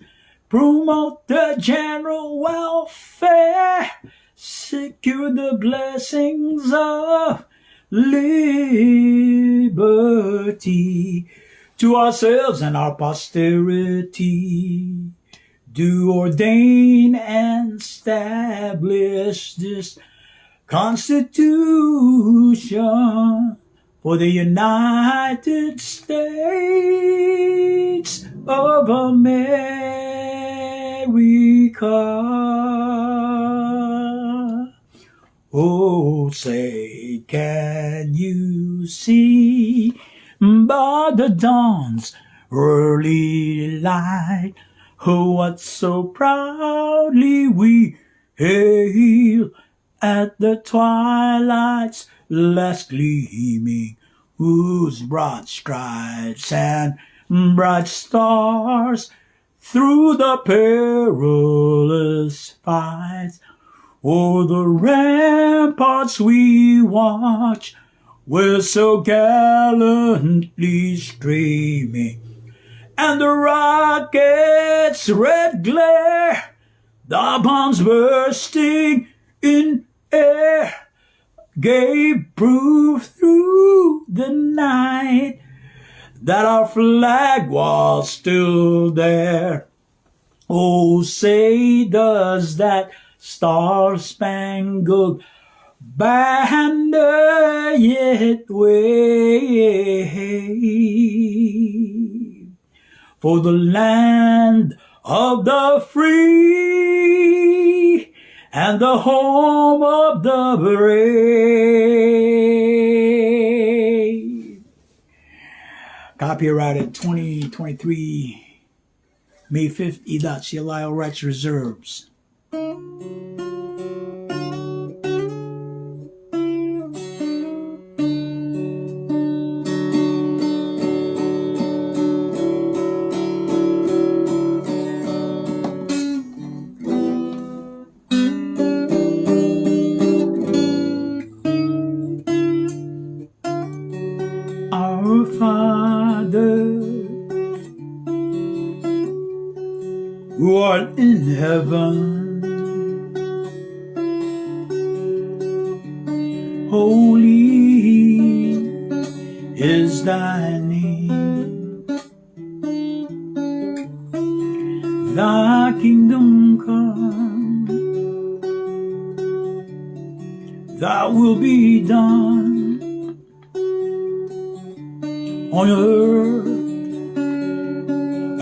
promote the general welfare, secure the blessings of liberty to ourselves and our posterity. Do ordain and establish this Constitution for the United States of America. Oh, say, can you see by the dawn's early light what so proudly we hail at the twilight's last gleaming, whose broad stripes and bright stars through the perilous fights o'er the ramparts we watch were so gallantly streaming, and the rockets' red glare, the bombs bursting in air, gave proof through the night that our flag was still there. Oh, say does that star-spangled banner yet wave for the land of the free and the home of the brave. Copyrighted 2023, May 5th, E.CLI, all rights reserves. Our Father, who art in heaven, holy is thy name. Thy kingdom come, thy will be done on earth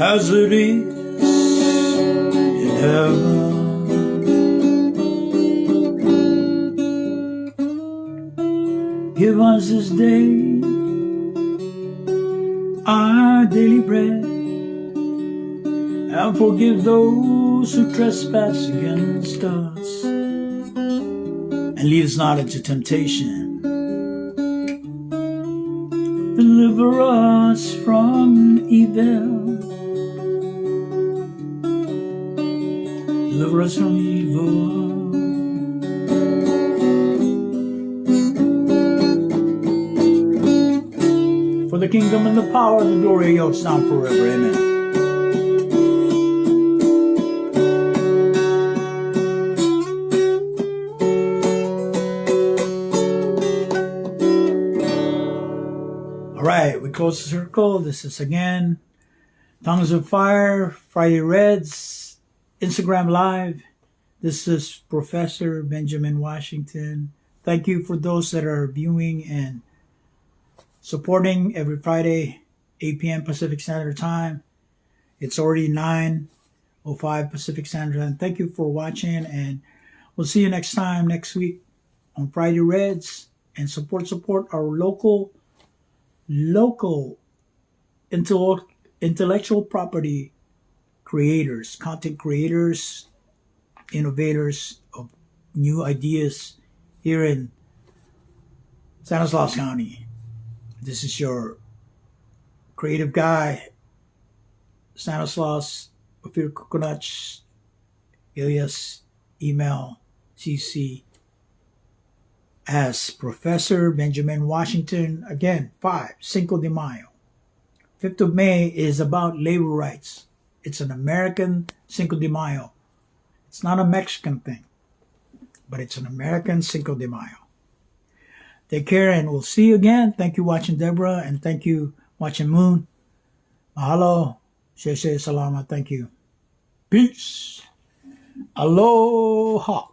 as it is in heaven. Give us this day our daily bread, and forgive those who trespass against us, and lead us not into temptation. Deliver us from evil. Deliver us from evil. For the kingdom and the power and the glory of yours now forever. Amen. close the circle. This is again Tongues of Fire, Friday Reds, Instagram Live. This is Professor Benjamin Washington. Thank you for those that are viewing and supporting every Friday, 8 p.m. Pacific Standard Time. It's already 9:05 Pacific Standard Time. Thank you for watching, and we'll see you next time, next week on Friday Reds. And support our local intellectual property creators, content creators, innovators of new ideas here in Stanislaus County. This is your creative guy, Stanislaus Ophir Kukunach, alias email CC as Professor Benjamin Washington. Again, 5, Cinco de Mayo. 5th of May is about labor rights. It's an American Cinco de Mayo. It's not a Mexican thing, but it's an American Cinco de Mayo. Take care, and we'll see you again. Thank you watching, Deborah, and thank you watching Moon. Mahalo. Sheshe salama. Thank you. Peace. Aloha.